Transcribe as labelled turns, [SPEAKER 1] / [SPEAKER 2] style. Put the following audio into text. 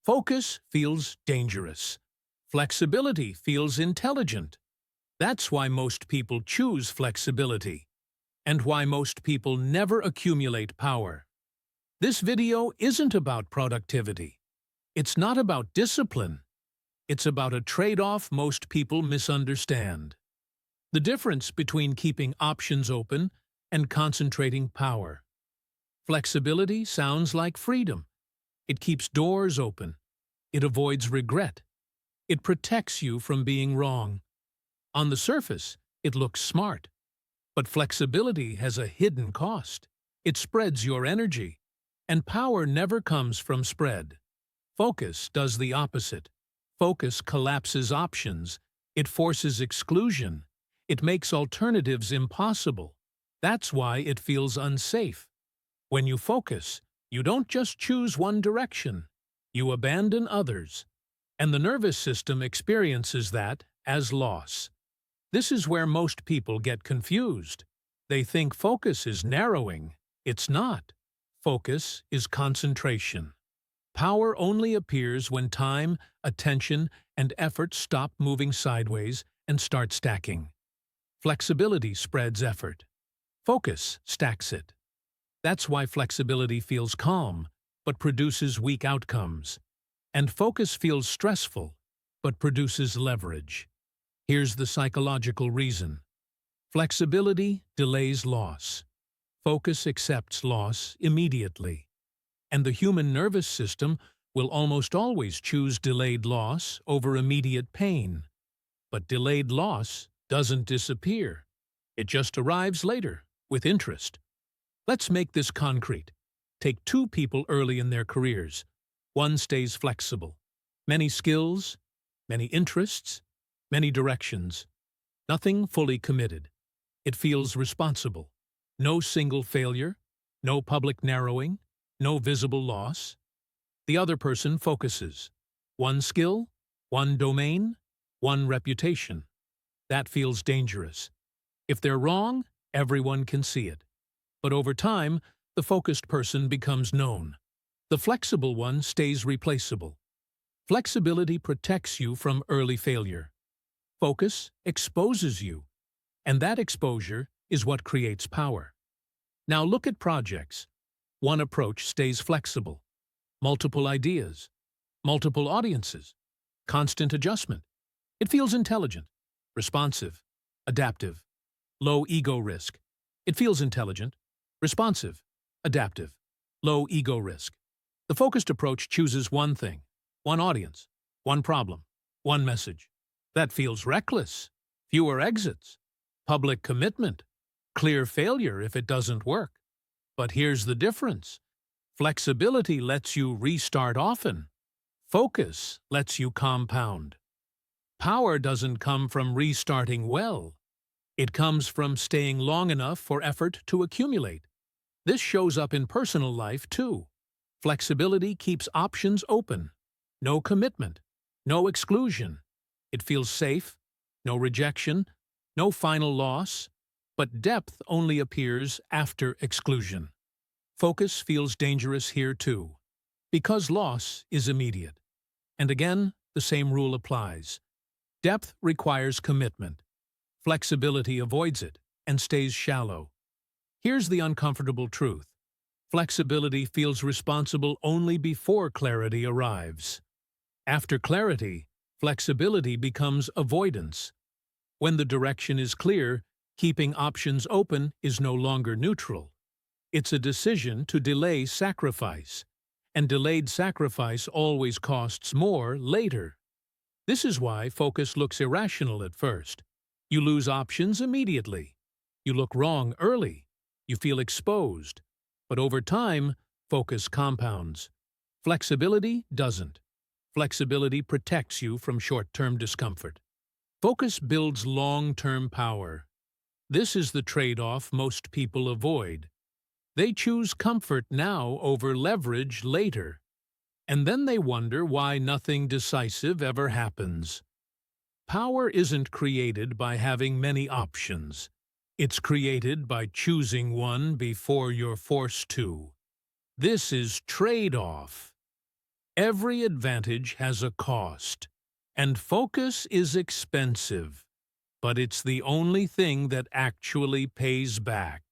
[SPEAKER 1] Focus feels dangerous. Flexibility feels intelligent. That's why most people choose flexibility, and why most people never accumulate power. This video isn't about productivity. It's not about discipline. It's about a trade-off most people misunderstand. The difference between keeping options open and concentrating power. Flexibility sounds like freedom. It keeps doors open. It avoids regret. It protects you from being wrong. On the surface, it looks smart. But flexibility has a hidden cost. It spreads your energy. And power never comes from spread. Focus does the opposite. Focus collapses options. It forces exclusion. It makes alternatives impossible. That's why it feels unsafe. When you focus, you don't just choose one direction. You abandon others. And the nervous system experiences that as loss. This is where most people get confused. They think focus is narrowing. It's not. Focus is concentration. Power only appears when time, attention, and effort stop moving sideways and start stacking. Flexibility spreads effort. Focus stacks it. That's why flexibility feels calm, but produces weak outcomes. And focus feels stressful, but produces leverage. Here's the psychological reason. Flexibility delays loss. Focus accepts loss immediately. And the human nervous system will almost always choose delayed loss over immediate pain. But delayed loss doesn't disappear. It just arrives later, with interest. Let's make this concrete. Take two people early in their careers. One stays flexible. Many skills, many interests, many directions. Nothing fully committed. It feels responsible. No single failure, no public narrowing, no visible loss. The other person focuses. One skill, one domain, one reputation. That feels dangerous. If they're wrong, everyone can see it. But over time, the focused person becomes known. The flexible one stays replaceable. Flexibility protects you from early failure. Focus exposes you. And that exposure is what creates power. Now look at projects. One approach stays flexible. Multiple ideas. Multiple audiences. Constant adjustment. It feels intelligent, responsive, adaptive. Low ego risk. It feels intelligent, responsive, adaptive. Low ego risk. The focused approach chooses one thing, one audience, one problem, one message. That feels reckless. Fewer exits. Public commitment. Clear failure if it doesn't work. But here's the difference. Flexibility lets you restart often. Focus lets you compound. Power doesn't come from restarting well. It comes from staying long enough for effort to accumulate. This shows up in personal life, too. Flexibility keeps options open. No commitment. No exclusion. It feels safe. No rejection. No final loss. But depth only appears after exclusion. Focus feels dangerous here, too. Because loss is immediate. And again, the same rule applies. Depth requires commitment. Flexibility avoids it and stays shallow. Here's the uncomfortable truth. Flexibility feels responsible only before clarity arrives. After clarity, flexibility becomes avoidance. When the direction is clear, keeping options open is no longer neutral. It's a decision to delay sacrifice. And delayed sacrifice always costs more later. This is why focus looks irrational at first. You lose options immediately. You look wrong early. You feel exposed. But over time, focus compounds. Flexibility doesn't. Flexibility protects you from short-term discomfort. Focus builds long-term power. This is the trade-off most people avoid. They choose comfort now over leverage later. And then they wonder why nothing decisive ever happens. Power isn't created by having many options. It's created by choosing one before you're forced to. This is trade-off. Every advantage has a cost, and focus is expensive, but it's the only thing that actually pays back.